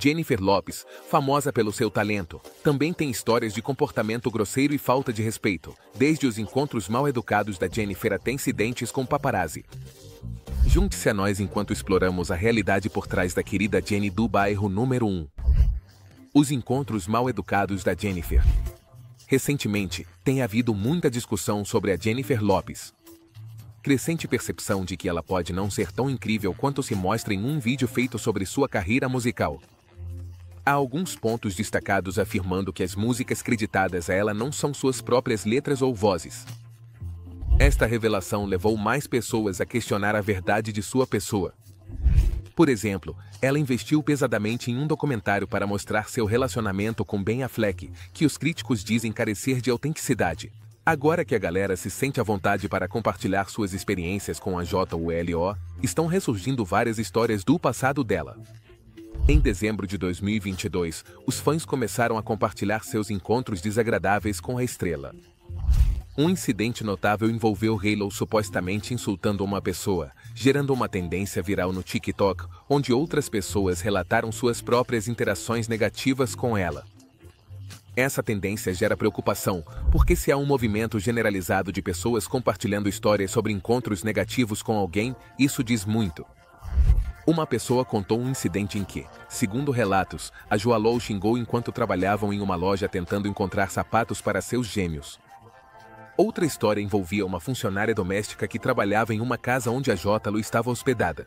Jennifer Lopez, famosa pelo seu talento, também tem histórias de comportamento grosseiro e falta de respeito, desde os encontros mal educados da Jennifer até incidentes com paparazzi. Junte-se a nós enquanto exploramos a realidade por trás da querida Jenny do bairro número 1. Os encontros mal educados da Jennifer. Recentemente, tem havido muita discussão sobre a Jennifer Lopez. Crescente percepção de que ela pode não ser tão incrível quanto se mostra em um vídeo feito sobre sua carreira musical. Há alguns pontos destacados afirmando que as músicas creditadas a ela não são suas próprias letras ou vozes. Esta revelação levou mais pessoas a questionar a verdade de sua pessoa. Por exemplo, ela investiu pesadamente em um documentário para mostrar seu relacionamento com Ben Affleck, que os críticos dizem carecer de autenticidade. Agora que a galera se sente à vontade para compartilhar suas experiências com a JULO, estão ressurgindo várias histórias do passado dela. Em dezembro de 2022, os fãs começaram a compartilhar seus encontros desagradáveis com a estrela. Um incidente notável envolveu Halo supostamente insultando uma pessoa, gerando uma tendência viral no TikTok, onde outras pessoas relataram suas próprias interações negativas com ela. Essa tendência gera preocupação, porque se há um movimento generalizado de pessoas compartilhando histórias sobre encontros negativos com alguém, isso diz muito. Uma pessoa contou um incidente em que, segundo relatos, a JULO xingou enquanto trabalhavam em uma loja tentando encontrar sapatos para seus gêmeos. Outra história envolvia uma funcionária doméstica que trabalhava em uma casa onde a JULO estava hospedada.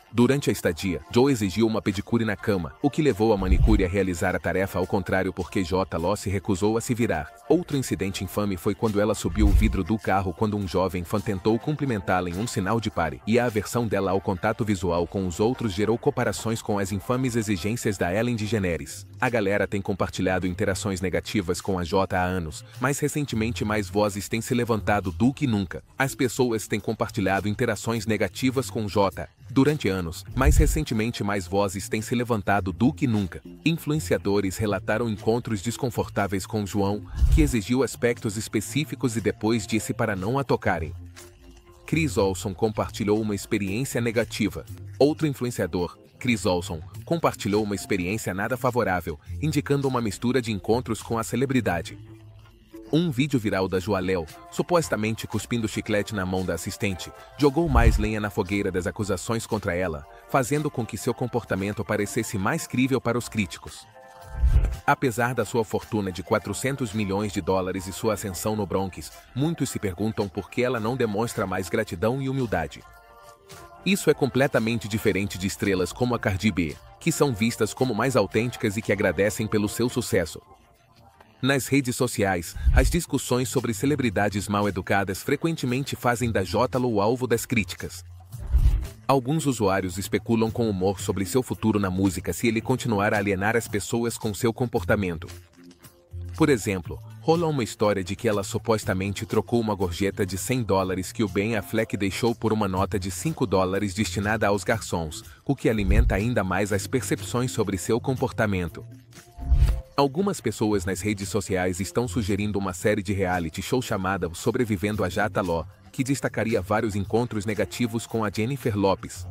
Durante a estadia, Joe exigiu uma pedicure na cama, o que levou a manicure a realizar a tarefa ao contrário porque JULO se recusou a se virar. Outro incidente infame foi quando ela subiu o vidro do carro quando um jovem fã tentou cumprimentá-la em um sinal de pare, e a aversão dela ao contato visual com os outros gerou comparações com as infames exigências da Ellen DeGeneres. A galera tem compartilhado interações negativas com a J há anos, mas recentemente mais vozes têm se levantado do que nunca. As pessoas têm compartilhado interações negativas com J durante anos, mas recentemente mais vozes têm se levantado do que nunca. Influenciadores relataram encontros desconfortáveis com João, que exigiu aspectos específicos e depois disse para não a tocarem. Chris Olson compartilhou uma experiência negativa. Outro influenciador, Chris Olson, compartilhou uma experiência nada favorável, indicando uma mistura de encontros com a celebridade. Um vídeo viral da JULO, supostamente cuspindo chiclete na mão da assistente, jogou mais lenha na fogueira das acusações contra ela, fazendo com que seu comportamento parecesse mais crível para os críticos. Apesar da sua fortuna de 400 milhões de dólares e sua ascensão no Bronx, muitos se perguntam por que ela não demonstra mais gratidão e humildade. Isso é completamente diferente de estrelas como a Cardi B, que são vistas como mais autênticas e que agradecem pelo seu sucesso. Nas redes sociais, as discussões sobre celebridades mal educadas frequentemente fazem da JULO o alvo das críticas. Alguns usuários especulam com humor sobre seu futuro na música se ele continuar a alienar as pessoas com seu comportamento. Por exemplo, rola uma história de que ela supostamente trocou uma gorjeta de $100 que o Ben Affleck deixou por uma nota de $5 destinada aos garçons, o que alimenta ainda mais as percepções sobre seu comportamento. Algumas pessoas nas redes sociais estão sugerindo uma série de reality show chamada Sobrevivendo a JULO, que destacaria vários encontros negativos com a Jennifer Lopez.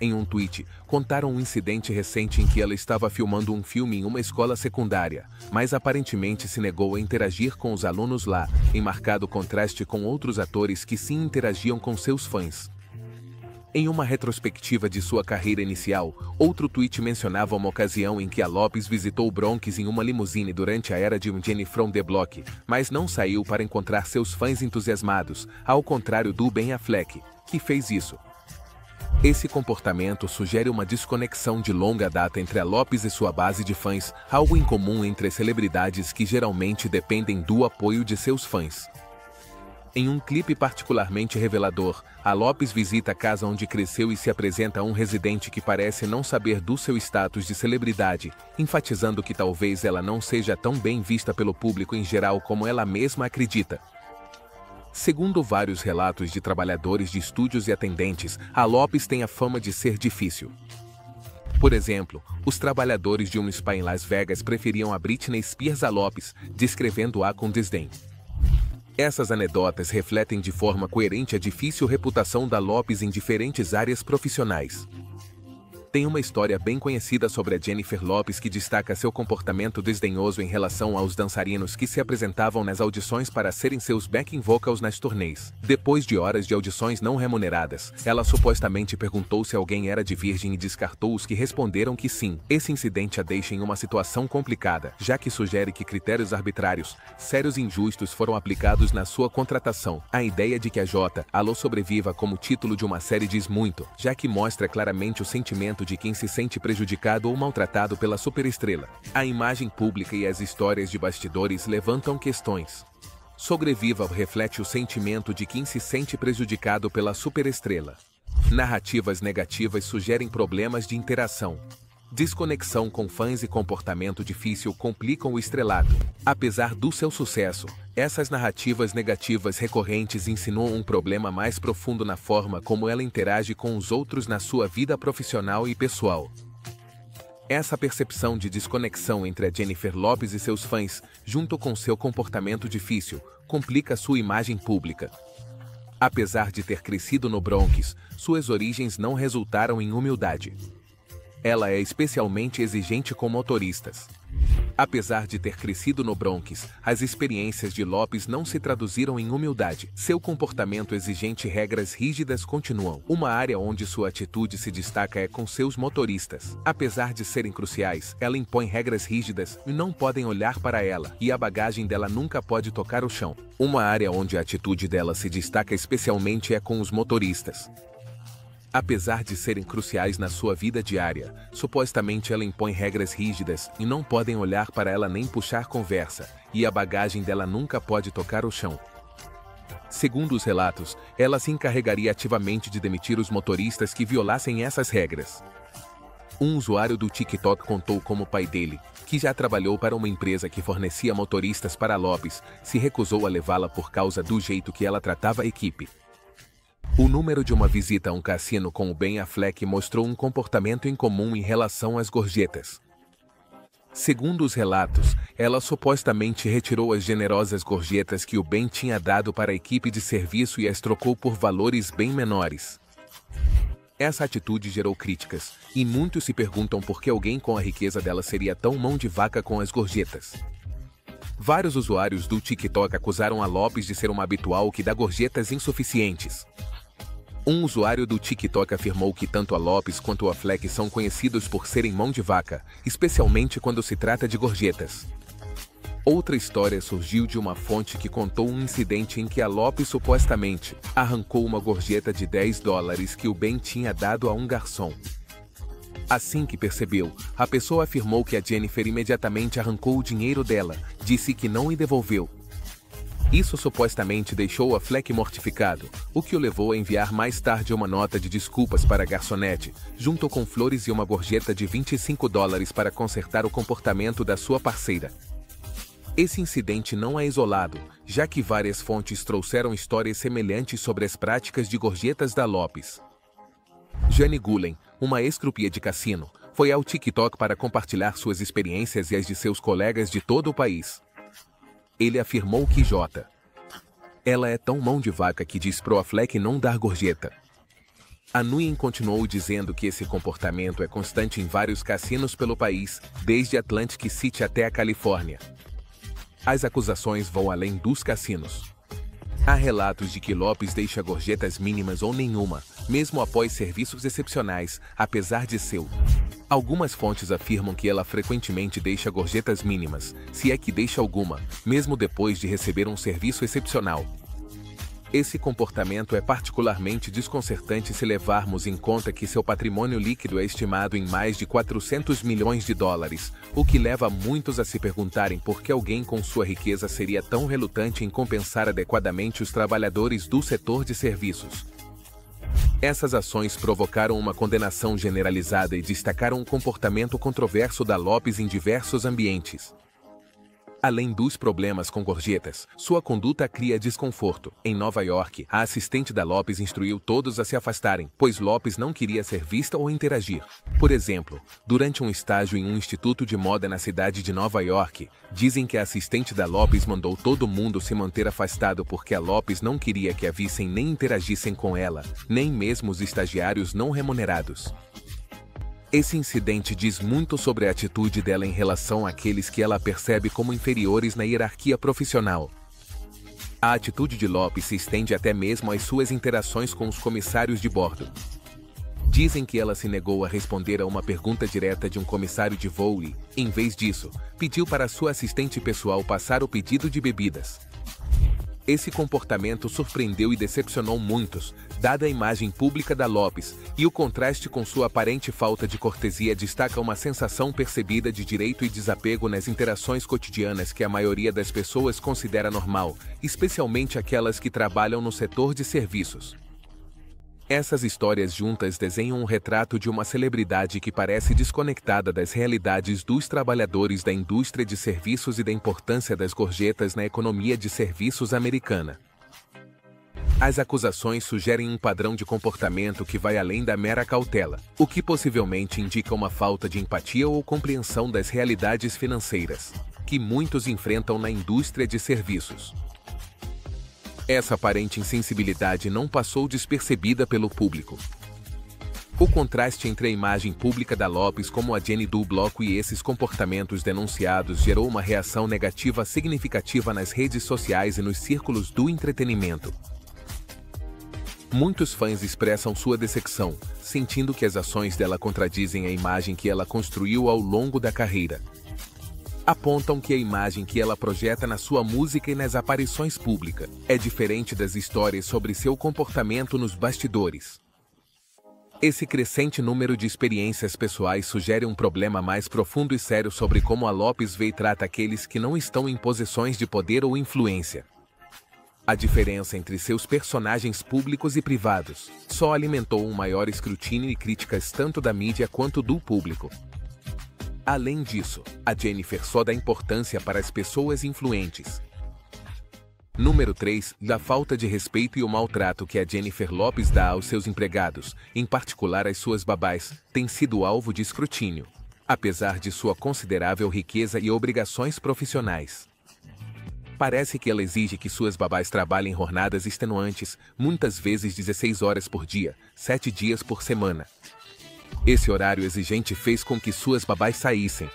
Em um tweet, contaram um incidente recente em que ela estava filmando um filme em uma escola secundária, mas aparentemente se negou a interagir com os alunos lá, em marcado contraste com outros atores que sim interagiam com seus fãs. Em uma retrospectiva de sua carreira inicial, outro tweet mencionava uma ocasião em que a Lopez visitou o Bronx em uma limusine durante a era de Jenny from the Block, mas não saiu para encontrar seus fãs entusiasmados, ao contrário do Ben Affleck, que fez isso. Esse comportamento sugere uma desconexão de longa data entre a Lopez e sua base de fãs, algo incomum entre as celebridades que geralmente dependem do apoio de seus fãs. Em um clipe particularmente revelador, a Lopez visita a casa onde cresceu e se apresenta a um residente que parece não saber do seu status de celebridade, enfatizando que talvez ela não seja tão bem vista pelo público em geral como ela mesma acredita. Segundo vários relatos de trabalhadores de estúdios e atendentes, a Lopez tem a fama de ser difícil. Por exemplo, os trabalhadores de um spa em Las Vegas preferiam a Britney Spears a Lopez, descrevendo-a com desdém. Essas anedotas refletem de forma coerente a difícil reputação da Lopez em diferentes áreas profissionais. Tem uma história bem conhecida sobre a Jennifer Lopez que destaca seu comportamento desdenhoso em relação aos dançarinos que se apresentavam nas audições para serem seus backing vocals nas turnês. Depois de horas de audições não remuneradas, ela supostamente perguntou se alguém era de virgem e descartou os que responderam que sim. Esse incidente a deixa em uma situação complicada, já que sugere que critérios arbitrários, sérios e injustos foram aplicados na sua contratação. A ideia de que a J. Alô sobreviva como título de uma série diz muito, já que mostra claramente o sentimento de quem se sente prejudicado ou maltratado pela superestrela. A imagem pública e as histórias de bastidores levantam questões. Sobreviva reflete o sentimento de quem se sente prejudicado pela superestrela. Narrativas negativas sugerem problemas de interação. Desconexão com fãs e comportamento difícil complicam o estrelato. Apesar do seu sucesso, essas narrativas negativas recorrentes insinuam um problema mais profundo na forma como ela interage com os outros na sua vida profissional e pessoal. Essa percepção de desconexão entre a Jennifer Lopez e seus fãs, junto com seu comportamento difícil, complica sua imagem pública. Apesar de ter crescido no Bronx, suas origens não resultaram em humildade. Ela é especialmente exigente com motoristas. Apesar de ter crescido no Bronx, as experiências de Lopez não se traduziram em humildade. Seu comportamento exigente e regras rígidas continuam. Uma área onde sua atitude se destaca é com seus motoristas. Apesar de serem cruciais, ela impõe regras rígidas e não podem olhar para ela, e a bagagem dela nunca pode tocar o chão. Uma área onde a atitude dela se destaca especialmente é com os motoristas. Apesar de serem cruciais na sua vida diária, supostamente ela impõe regras rígidas e não podem olhar para ela nem puxar conversa, e a bagagem dela nunca pode tocar o chão. Segundo os relatos, ela se encarregaria ativamente de demitir os motoristas que violassem essas regras. Um usuário do TikTok contou como o pai dele, que já trabalhou para uma empresa que fornecia motoristas para Lopez, se recusou a levá-la por causa do jeito que ela tratava a equipe. O número de uma visita a um cassino com o Ben Affleck mostrou um comportamento incomum em relação às gorjetas. Segundo os relatos, ela supostamente retirou as generosas gorjetas que o Ben tinha dado para a equipe de serviço e as trocou por valores bem menores. Essa atitude gerou críticas, e muitos se perguntam por que alguém com a riqueza dela seria tão mão de vaca com as gorjetas. Vários usuários do TikTok acusaram a Lopez de ser uma habitual que dá gorjetas insuficientes. Um usuário do TikTok afirmou que tanto a Lopez quanto a Affleck são conhecidos por serem mão de vaca, especialmente quando se trata de gorjetas. Outra história surgiu de uma fonte que contou um incidente em que a Lopez supostamente arrancou uma gorjeta de $10 que o Ben tinha dado a um garçom. Assim que percebeu, a pessoa afirmou que a Jennifer imediatamente arrancou o dinheiro dela, disse que não o devolveu. Isso supostamente deixou a Affleck mortificado, o que o levou a enviar mais tarde uma nota de desculpas para a garçonete, junto com flores e uma gorjeta de $25 para consertar o comportamento da sua parceira. Esse incidente não é isolado, já que várias fontes trouxeram histórias semelhantes sobre as práticas de gorjetas da Lopez. Jane Gulen, uma ex-croupier de cassino, foi ao TikTok para compartilhar suas experiências e as de seus colegas de todo o país. Ele afirmou que ela é tão mão de vaca que diz pro Affleck não dar gorjeta. A Nguyen continuou dizendo que esse comportamento é constante em vários cassinos pelo país, desde Atlantic City até a Califórnia. As acusações vão além dos cassinos. Há relatos de que Lopez deixa gorjetas mínimas ou nenhuma, mesmo após serviços excepcionais, apesar de seu. Algumas fontes afirmam que ela frequentemente deixa gorjetas mínimas, se é que deixa alguma, mesmo depois de receber um serviço excepcional. Esse comportamento é particularmente desconcertante se levarmos em conta que seu patrimônio líquido é estimado em mais de $400 milhões, o que leva muitos a se perguntarem por que alguém com sua riqueza seria tão relutante em compensar adequadamente os trabalhadores do setor de serviços. Essas ações provocaram uma condenação generalizada e destacaram um comportamento controverso da Lopez em diversos ambientes. Além dos problemas com gorjetas, sua conduta cria desconforto. Em Nova York, a assistente da Lopez instruiu todos a se afastarem, pois Lopez não queria ser vista ou interagir. Por exemplo, durante um estágio em um instituto de moda na cidade de Nova York, dizem que a assistente da Lopez mandou todo mundo se manter afastado porque a Lopez não queria que a vissem nem interagissem com ela, nem mesmo os estagiários não remunerados. Esse incidente diz muito sobre a atitude dela em relação àqueles que ela percebe como inferiores na hierarquia profissional. A atitude de Lopes se estende até mesmo às suas interações com os comissários de bordo. Dizem que ela se negou a responder a uma pergunta direta de um comissário de voo e, em vez disso, pediu para sua assistente pessoal passar o pedido de bebidas. Esse comportamento surpreendeu e decepcionou muitos, dada a imagem pública da Lopes, e o contraste com sua aparente falta de cortesia destaca uma sensação percebida de direito e desapego nas interações cotidianas que a maioria das pessoas considera normal, especialmente aquelas que trabalham no setor de serviços. Essas histórias juntas desenham um retrato de uma celebridade que parece desconectada das realidades dos trabalhadores da indústria de serviços e da importância das gorjetas na economia de serviços americana. As acusações sugerem um padrão de comportamento que vai além da mera cautela, o que possivelmente indica uma falta de empatia ou compreensão das realidades financeiras que muitos enfrentam na indústria de serviços. Essa aparente insensibilidade não passou despercebida pelo público. O contraste entre a imagem pública da Lopes como a Jenny do bloco e esses comportamentos denunciados gerou uma reação negativa significativa nas redes sociais e nos círculos do entretenimento. Muitos fãs expressam sua decepção, sentindo que as ações dela contradizem a imagem que ela construiu ao longo da carreira. Apontam que a imagem que ela projeta na sua música e nas aparições públicas é diferente das histórias sobre seu comportamento nos bastidores. Esse crescente número de experiências pessoais sugere um problema mais profundo e sério sobre como a Lopes vê e trata aqueles que não estão em posições de poder ou influência. A diferença entre seus personagens públicos e privados só alimentou um maior escrutínio e críticas tanto da mídia quanto do público. Além disso, a Jennifer só dá importância para as pessoas influentes. Número 3. Da falta de respeito e o maltrato que a Jennifer Lopes dá aos seus empregados, em particular às suas babás, tem sido alvo de escrutínio, apesar de sua considerável riqueza e obrigações profissionais. Parece que ela exige que suas babás trabalhem jornadas extenuantes, muitas vezes 16 horas por dia, 7 dias por semana. Esse horário exigente fez com que suas babás saíssem.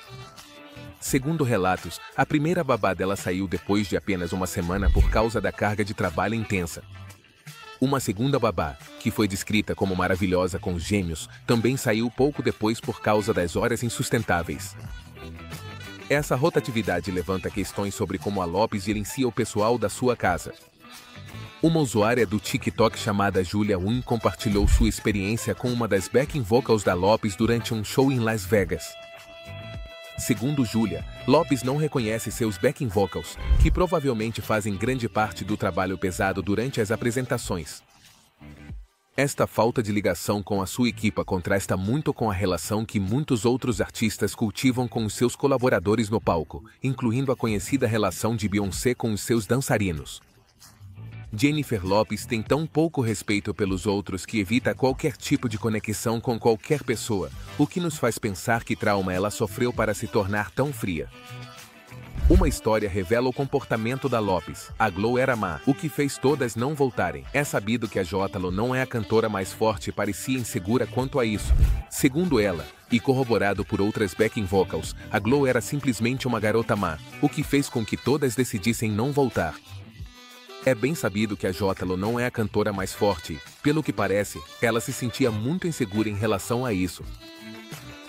Segundo relatos, a primeira babá dela saiu depois de apenas uma semana por causa da carga de trabalho intensa. Uma segunda babá, que foi descrita como maravilhosa com os gêmeos, também saiu pouco depois por causa das horas insustentáveis. Essa rotatividade levanta questões sobre como a Lopes gerencia o pessoal da sua casa. Uma usuária do TikTok chamada Julia Wynn compartilhou sua experiência com uma das backing vocals da Lopes durante um show em Las Vegas. Segundo Julia, Lopes não reconhece seus backing vocals, que provavelmente fazem grande parte do trabalho pesado durante as apresentações. Esta falta de ligação com a sua equipe contrasta muito com a relação que muitos outros artistas cultivam com os seus colaboradores no palco, incluindo a conhecida relação de Beyoncé com os seus dançarinos. Jennifer Lopes tem tão pouco respeito pelos outros que evita qualquer tipo de conexão com qualquer pessoa, o que nos faz pensar que trauma ela sofreu para se tornar tão fria. Uma história revela o comportamento da Lopes. A Glow era má, o que fez todas não voltarem. É sabido que a J.Lo não é a cantora mais forte e parecia insegura quanto a isso. Segundo ela, e corroborado por outras backing vocals, a Glow era simplesmente uma garota má, o que fez com que todas decidissem não voltar. É bem sabido que a J.Lo não é a cantora mais forte, pelo que parece, ela se sentia muito insegura em relação a isso.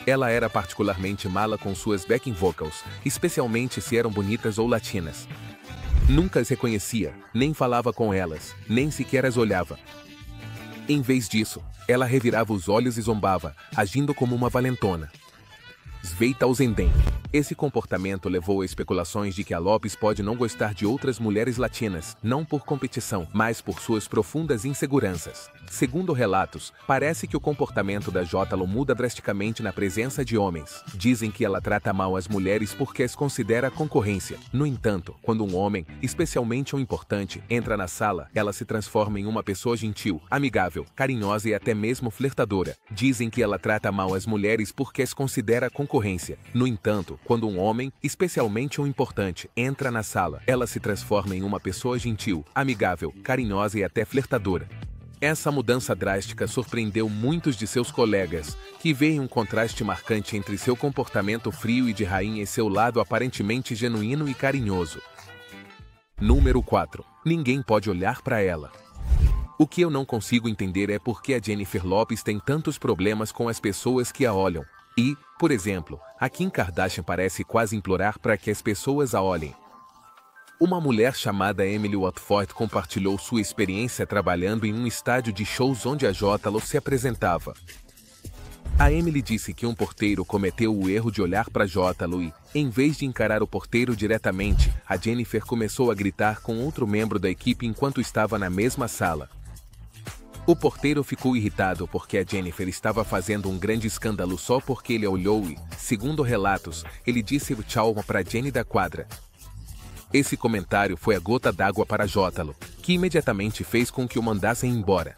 Ela era particularmente mala com suas backing vocals, especialmente se eram bonitas ou latinas. Nunca as reconhecia, nem falava com elas, nem sequer as olhava. Em vez disso, ela revirava os olhos e zombava, agindo como uma valentona. Sveitausenden. Esse comportamento levou a especulações de que a Lopes pode não gostar de outras mulheres latinas, não por competição, mas por suas profundas inseguranças. Segundo relatos, parece que o comportamento da J.Lo muda drasticamente na presença de homens. Dizem que ela trata mal as mulheres porque as considera concorrência. No entanto, quando um homem, especialmente um importante, entra na sala, ela se transforma em uma pessoa gentil, amigável, carinhosa e até mesmo flertadora. Dizem que ela trata mal as mulheres porque as considera concorrência. No entanto, quando um homem, especialmente um importante, entra na sala, ela se transforma em uma pessoa gentil, amigável, carinhosa e até flertadora. Essa mudança drástica surpreendeu muitos de seus colegas, que veem um contraste marcante entre seu comportamento frio e de rainha e seu lado aparentemente genuíno e carinhoso. Número 4. Ninguém pode olhar para ela. O que eu não consigo entender é por que a Jennifer Lopez tem tantos problemas com as pessoas que a olham. E, por exemplo, a Kim Kardashian parece quase implorar para que as pessoas a olhem. Uma mulher chamada Emily Watford compartilhou sua experiência trabalhando em um estádio de shows onde a J.Lo se apresentava. A Emily disse que um porteiro cometeu o erro de olhar para J.Lo e, em vez de encarar o porteiro diretamente, a Jennifer começou a gritar com outro membro da equipe enquanto estava na mesma sala. O porteiro ficou irritado porque a Jennifer estava fazendo um grande escândalo só porque ele a olhou e, segundo relatos, ele disse tchau para Jenny da quadra. Esse comentário foi a gota d'água para J.Lo, que imediatamente fez com que o mandassem embora.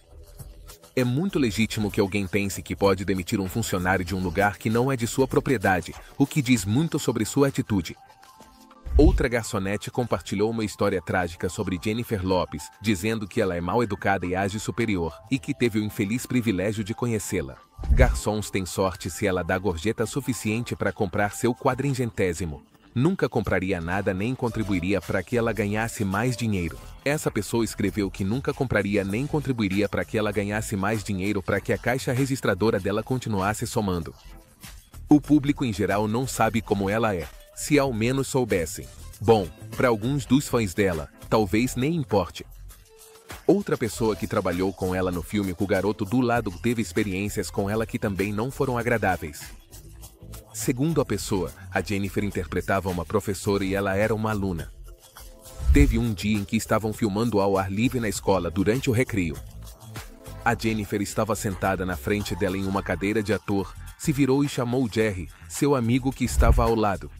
É muito legítimo que alguém pense que pode demitir um funcionário de um lugar que não é de sua propriedade, o que diz muito sobre sua atitude. Outra garçonete compartilhou uma história trágica sobre Jennifer Lopez, dizendo que ela é mal educada e age superior, e que teve o infeliz privilégio de conhecê-la. Garçons têm sorte se ela dá gorjeta suficiente para comprar seu quadringentésimo. Nunca compraria nada nem contribuiria para que ela ganhasse mais dinheiro. Essa pessoa escreveu que nunca compraria nem contribuiria para que ela ganhasse mais dinheiro para que a caixa registradora dela continuasse somando. O público em geral não sabe como ela é, se ao menos soubessem. Bom, para alguns dos fãs dela, talvez nem importe. Outra pessoa que trabalhou com ela no filme O Garoto do Lado teve experiências com ela que também não foram agradáveis. Segundo a pessoa, a Jennifer interpretava uma professora e ela era uma aluna. Teve um dia em que estavam filmando ao ar livre na escola durante o recreio. A Jennifer estava sentada na frente dela em uma cadeira de ator, se virou e chamou Jerry, seu amigo que estava ao lado.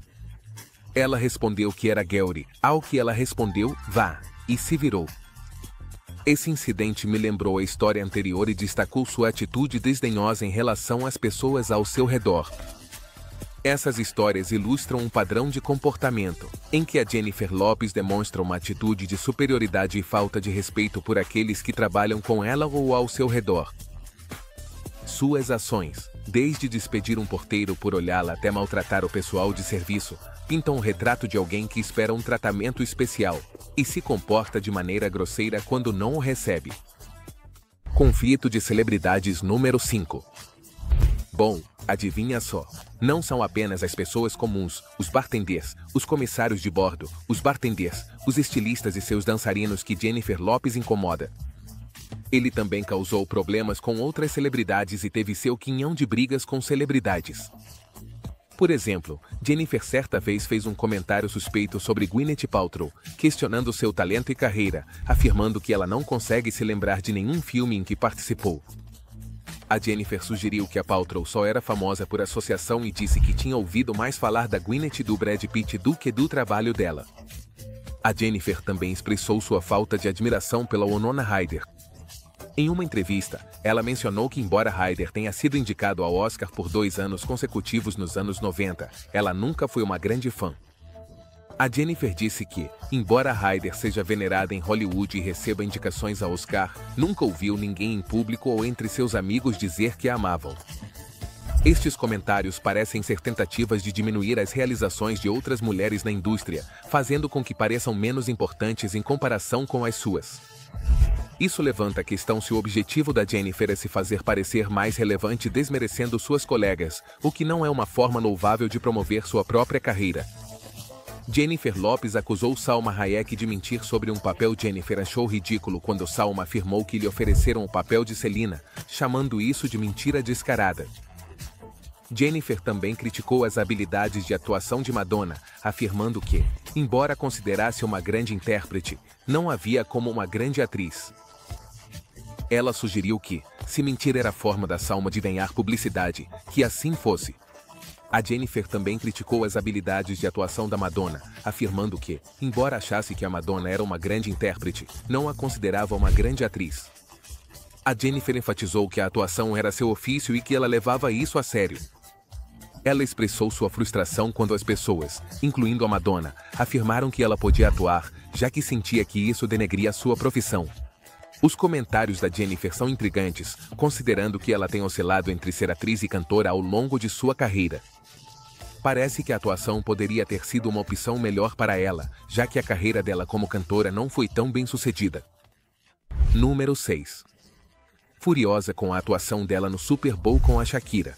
Ela respondeu que era Gary, ao que ela respondeu, vá, e se virou. Esse incidente me lembrou a história anterior e destacou sua atitude desdenhosa em relação às pessoas ao seu redor. Essas histórias ilustram um padrão de comportamento, em que a Jennifer Lopez demonstra uma atitude de superioridade e falta de respeito por aqueles que trabalham com ela ou ao seu redor. Suas ações, desde despedir um porteiro por olhá-la até maltratar o pessoal de serviço, pintam um retrato de alguém que espera um tratamento especial e se comporta de maneira grosseira quando não o recebe. Conflito de celebridades número 5. Bom, adivinha só. Não são apenas as pessoas comuns, os bartenders, os comissários de bordo, os bartenders, os estilistas e seus dançarinos que Jennifer Lopez incomoda. Ele também causou problemas com outras celebridades e teve seu quinhão de brigas com celebridades. Por exemplo, Jennifer certa vez fez um comentário suspeito sobre Gwyneth Paltrow, questionando seu talento e carreira, afirmando que ela não consegue se lembrar de nenhum filme em que participou. A Jennifer sugeriu que a Paltrow só era famosa por associação e disse que tinha ouvido mais falar da Gwyneth e do Brad Pitt do que do trabalho dela. A Jennifer também expressou sua falta de admiração pela Winona Ryder. Em uma entrevista, ela mencionou que embora Ryder tenha sido indicado ao Oscar por 2 anos consecutivos nos anos 90, ela nunca foi uma grande fã. A Jennifer disse que, embora Ryder seja venerada em Hollywood e receba indicações ao Oscar, nunca ouviu ninguém em público ou entre seus amigos dizer que a amavam. Estes comentários parecem ser tentativas de diminuir as realizações de outras mulheres na indústria, fazendo com que pareçam menos importantes em comparação com as suas. Isso levanta a questão se o objetivo da Jennifer é se fazer parecer mais relevante desmerecendo suas colegas, o que não é uma forma louvável de promover sua própria carreira. Jennifer Lopez acusou Salma Hayek de mentir sobre um papel. Jennifer achou ridículo quando Salma afirmou que lhe ofereceram o papel de Selena, chamando isso de mentira descarada. Jennifer também criticou as habilidades de atuação de Madonna, afirmando que, embora considerasse uma grande intérprete, não a via como uma grande atriz. Ela sugeriu que, se mentir era a forma da Salma de ganhar publicidade, que assim fosse. A Jennifer também criticou as habilidades de atuação da Madonna, afirmando que, embora achasse que a Madonna era uma grande intérprete, não a considerava uma grande atriz. A Jennifer enfatizou que a atuação era seu ofício e que ela levava isso a sério. Ela expressou sua frustração quando as pessoas, incluindo a Madonna, afirmaram que ela podia atuar, já que sentia que isso denegria sua profissão. Os comentários da Jennifer são intrigantes, considerando que ela tem oscilado entre ser atriz e cantora ao longo de sua carreira. Parece que a atuação poderia ter sido uma opção melhor para ela, já que a carreira dela como cantora não foi tão bem sucedida. Número 6. Furiosa com a atuação dela no Super Bowl com a Shakira.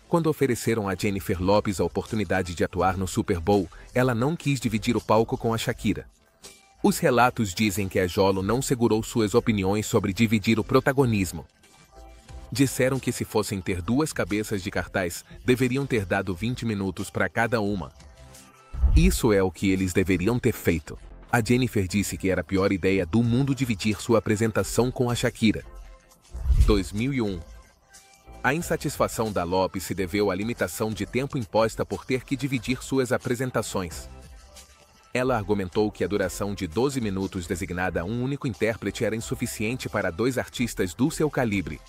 Quando ofereceram a Jennifer Lopez a oportunidade de atuar no Super Bowl, ela não quis dividir o palco com a Shakira. Os relatos dizem que a Jolo não segurou suas opiniões sobre dividir o protagonismo. Disseram que se fossem ter duas cabeças de cartaz, deveriam ter dado 20 minutos para cada uma. Isso é o que eles deveriam ter feito. A Jennifer disse que era a pior ideia do mundo dividir sua apresentação com a Shakira. 2001. A insatisfação da Lopez se deveu à limitação de tempo imposta por ter que dividir suas apresentações. Ela argumentou que a duração de 12 minutos designada a um único intérprete era insuficiente para dois artistas do seu calibre.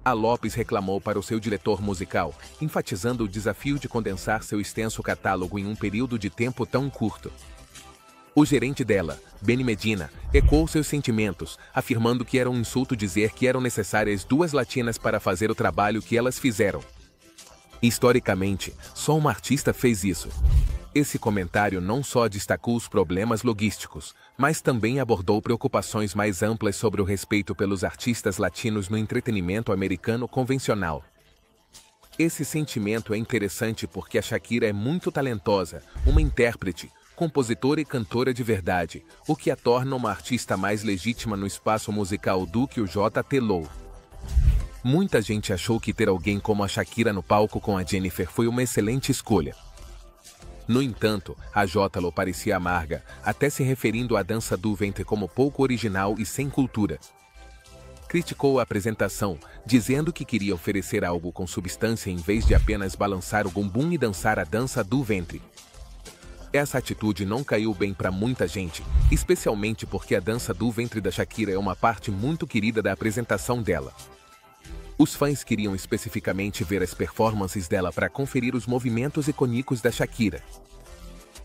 A Lopez reclamou para o seu diretor musical, enfatizando o desafio de condensar seu extenso catálogo em um período de tempo tão curto. O gerente dela, Benny Medina, ecoou seus sentimentos, afirmando que era um insulto dizer que eram necessárias duas latinas para fazer o trabalho que elas fizeram. Historicamente, só uma artista fez isso. Esse comentário não só destacou os problemas logísticos, mas também abordou preocupações mais amplas sobre o respeito pelos artistas latinos no entretenimento americano convencional. Esse sentimento é interessante porque a Shakira é muito talentosa, uma intérprete, compositora e cantora de verdade, o que a torna uma artista mais legítima no espaço musical do que o J.T. Lowe. Muita gente achou que ter alguém como a Shakira no palco com a Jennifer foi uma excelente escolha. No entanto, a J.Lo parecia amarga, até se referindo à dança do ventre como pouco original e sem cultura. Criticou a apresentação, dizendo que queria oferecer algo com substância em vez de apenas balançar o bumbum e dançar a dança do ventre. Essa atitude não caiu bem para muita gente, especialmente porque a dança do ventre da Shakira é uma parte muito querida da apresentação dela. Os fãs queriam especificamente ver as performances dela para conferir os movimentos icônicos da Shakira.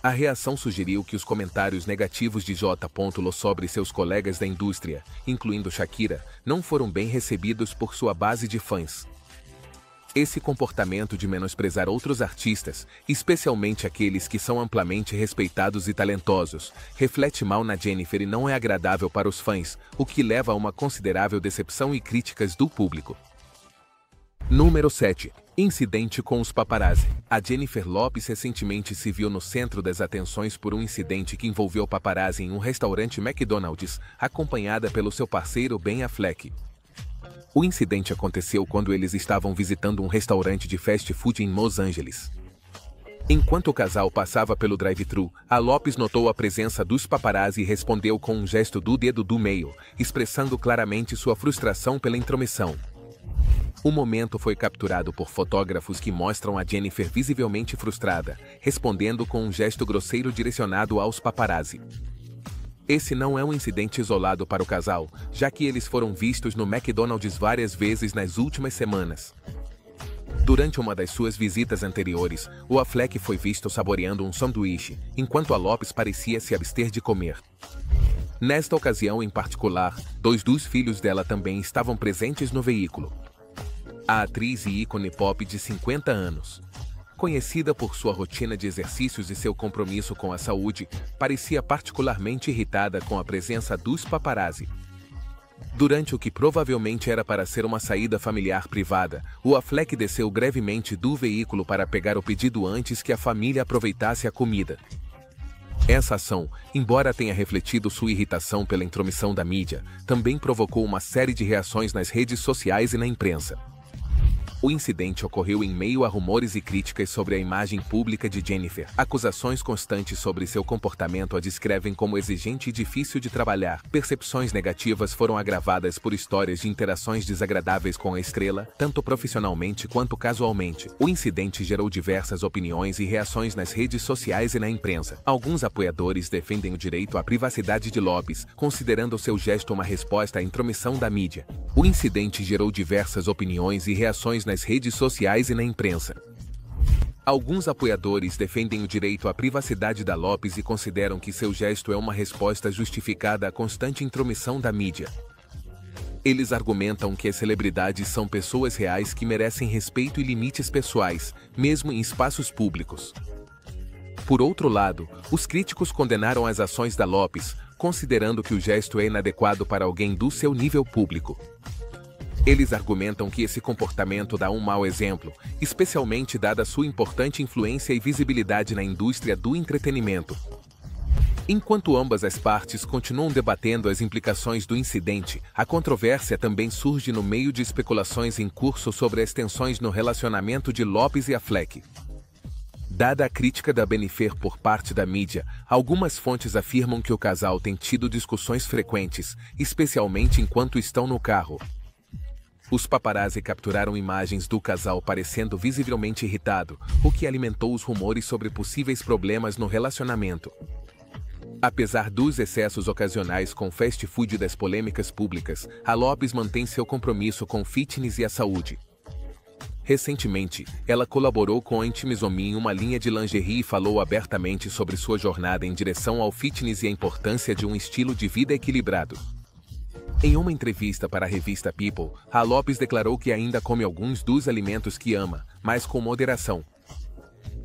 A reação sugeriu que os comentários negativos de J.Lo sobre seus colegas da indústria, incluindo Shakira, não foram bem recebidos por sua base de fãs. Esse comportamento de menosprezar outros artistas, especialmente aqueles que são amplamente respeitados e talentosos, reflete mal na Jennifer e não é agradável para os fãs, o que leva a uma considerável decepção e críticas do público. Número 7. Incidente com os paparazzi. A Jennifer Lopez recentemente se viu no centro das atenções por um incidente que envolveu paparazzi em um restaurante McDonald's, acompanhada pelo seu parceiro Ben Affleck. O incidente aconteceu quando eles estavam visitando um restaurante de fast food em Los Angeles. Enquanto o casal passava pelo drive-thru, a Lopez notou a presença dos paparazzi e respondeu com um gesto do dedo do meio, expressando claramente sua frustração pela intromissão. O momento foi capturado por fotógrafos que mostram a Jennifer visivelmente frustrada, respondendo com um gesto grosseiro direcionado aos paparazzi. Esse não é um incidente isolado para o casal, já que eles foram vistos no McDonald's várias vezes nas últimas semanas. Durante uma das suas visitas anteriores, o Affleck foi visto saboreando um sanduíche, enquanto a Lopez parecia se abster de comer. Nesta ocasião em particular, dois dos filhos dela também estavam presentes no veículo. A atriz e ícone pop de 50 anos, conhecida por sua rotina de exercícios e seu compromisso com a saúde, parecia particularmente irritada com a presença dos paparazzi. Durante o que provavelmente era para ser uma saída familiar privada, o Affleck desceu brevemente do veículo para pegar o pedido antes que a família aproveitasse a comida. Essa ação, embora tenha refletido sua irritação pela intromissão da mídia, também provocou uma série de reações nas redes sociais e na imprensa. O incidente ocorreu em meio a rumores e críticas sobre a imagem pública de Jennifer. Acusações constantes sobre seu comportamento a descrevem como exigente e difícil de trabalhar. Percepções negativas foram agravadas por histórias de interações desagradáveis com a estrela, tanto profissionalmente quanto casualmente. O incidente gerou diversas opiniões e reações nas redes sociais e na imprensa. Alguns apoiadores defendem o direito à privacidade de Lopez, considerando seu gesto uma resposta à intromissão da mídia. O incidente gerou diversas opiniões e reações nas redes sociais e na imprensa. Alguns apoiadores defendem o direito à privacidade da Lopes e consideram que seu gesto é uma resposta justificada à constante intromissão da mídia. Eles argumentam que as celebridades são pessoas reais que merecem respeito e limites pessoais, mesmo em espaços públicos. Por outro lado, os críticos condenaram as ações da Lopes, considerando que o gesto é inadequado para alguém do seu nível público. Eles argumentam que esse comportamento dá um mau exemplo, especialmente dada sua importante influência e visibilidade na indústria do entretenimento. Enquanto ambas as partes continuam debatendo as implicações do incidente, a controvérsia também surge no meio de especulações em curso sobre as tensões no relacionamento de Lopes e Affleck. Dada a crítica da Jennifer por parte da mídia, algumas fontes afirmam que o casal tem tido discussões frequentes, especialmente enquanto estão no carro. Os paparazzi capturaram imagens do casal parecendo visivelmente irritado, o que alimentou os rumores sobre possíveis problemas no relacionamento. Apesar dos excessos ocasionais com fast food e das polêmicas públicas, a Lopes mantém seu compromisso com o fitness e a saúde. Recentemente, ela colaborou com a Intimissimi em uma linha de lingerie e falou abertamente sobre sua jornada em direção ao fitness e a importância de um estilo de vida equilibrado. Em uma entrevista para a revista People, a Lopes declarou que ainda come alguns dos alimentos que ama, mas com moderação.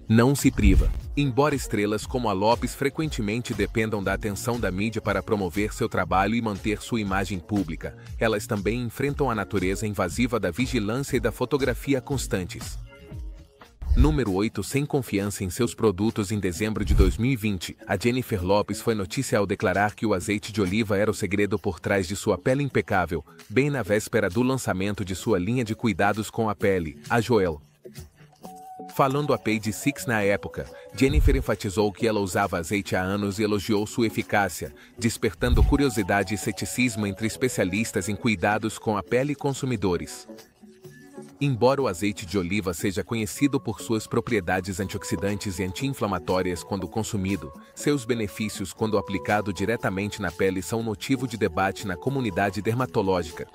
Não se priva. Embora estrelas como a Lopes frequentemente dependam da atenção da mídia para promover seu trabalho e manter sua imagem pública, elas também enfrentam a natureza invasiva da vigilância e da fotografia constantes. Número 8. Sem confiança em seus produtos. Em dezembro de 2020, a Jennifer Lopes foi notícia ao declarar que o azeite de oliva era o segredo por trás de sua pele impecável, bem na véspera do lançamento de sua linha de cuidados com a pele, a Joel. Falando a Page Six na época, Jennifer enfatizou que ela usava azeite há anos e elogiou sua eficácia, despertando curiosidade e ceticismo entre especialistas em cuidados com a pele e consumidores. Embora o azeite de oliva seja conhecido por suas propriedades antioxidantes e anti-inflamatórias quando consumido, seus benefícios quando aplicado diretamente na pele são motivo de debate na comunidade dermatológica.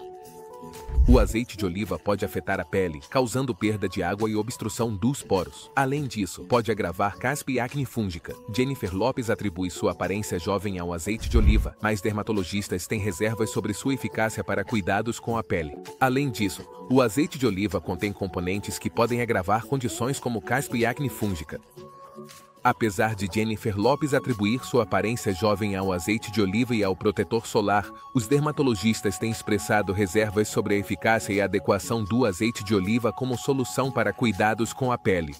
O azeite de oliva pode afetar a pele, causando perda de água e obstrução dos poros. Além disso, pode agravar caspa e acne fúngica. Jennifer Lopes atribui sua aparência jovem ao azeite de oliva, mas dermatologistas têm reservas sobre sua eficácia para cuidados com a pele. Além disso, o azeite de oliva contém componentes que podem agravar condições como caspa e acne fúngica. Apesar de Jennifer Lopes atribuir sua aparência jovem ao azeite de oliva e ao protetor solar, os dermatologistas têm expressado reservas sobre a eficácia e a adequação do azeite de oliva como solução para cuidados com a pele.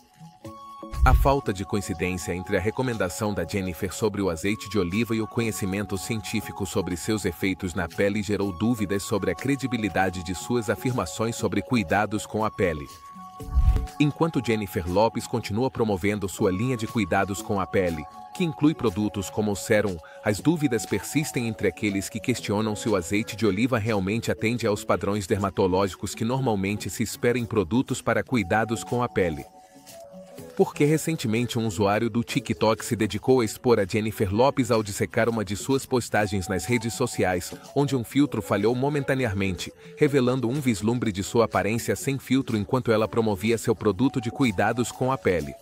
A falta de coincidência entre a recomendação da Jennifer sobre o azeite de oliva e o conhecimento científico sobre seus efeitos na pele gerou dúvidas sobre a credibilidade de suas afirmações sobre cuidados com a pele. Enquanto Jennifer Lopes continua promovendo sua linha de cuidados com a pele, que inclui produtos como o sérum, as dúvidas persistem entre aqueles que questionam se o azeite de oliva realmente atende aos padrões dermatológicos que normalmente se espera em produtos para cuidados com a pele. Porque recentemente um usuário do TikTok se dedicou a expor a Jennifer Lopes ao dissecar uma de suas postagens nas redes sociais, onde um filtro falhou momentaneamente, revelando um vislumbre de sua aparência sem filtro enquanto ela promovia seu produto de cuidados com a pele.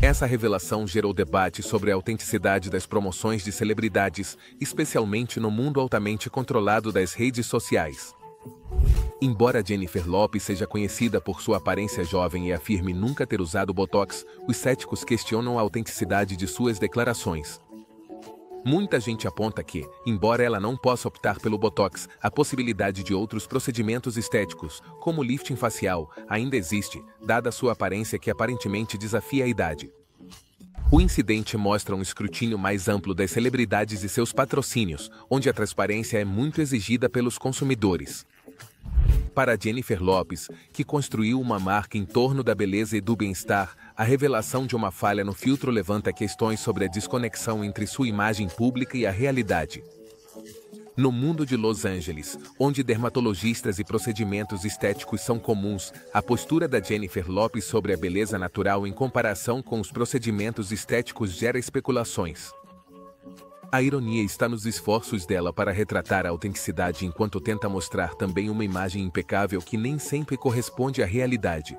Essa revelação gerou debate sobre a autenticidade das promoções de celebridades, especialmente no mundo altamente controlado das redes sociais. Embora Jennifer Lopes seja conhecida por sua aparência jovem e afirme nunca ter usado Botox, os céticos questionam a autenticidade de suas declarações. Muita gente aponta que, embora ela não possa optar pelo Botox, a possibilidade de outros procedimentos estéticos, como lifting facial, ainda existe, dada sua aparência que aparentemente desafia a idade. O incidente mostra um escrutínio mais amplo das celebridades e seus patrocínios, onde a transparência é muito exigida pelos consumidores. Para Jennifer Lopes, que construiu uma marca em torno da beleza e do bem-estar, a revelação de uma falha no filtro levanta questões sobre a desconexão entre sua imagem pública e a realidade. No mundo de Los Angeles, onde dermatologistas e procedimentos estéticos são comuns, a postura da Jennifer Lopes sobre a beleza natural em comparação com os procedimentos estéticos gera especulações. A ironia está nos esforços dela para retratar a autenticidade enquanto tenta mostrar também uma imagem impecável que nem sempre corresponde à realidade.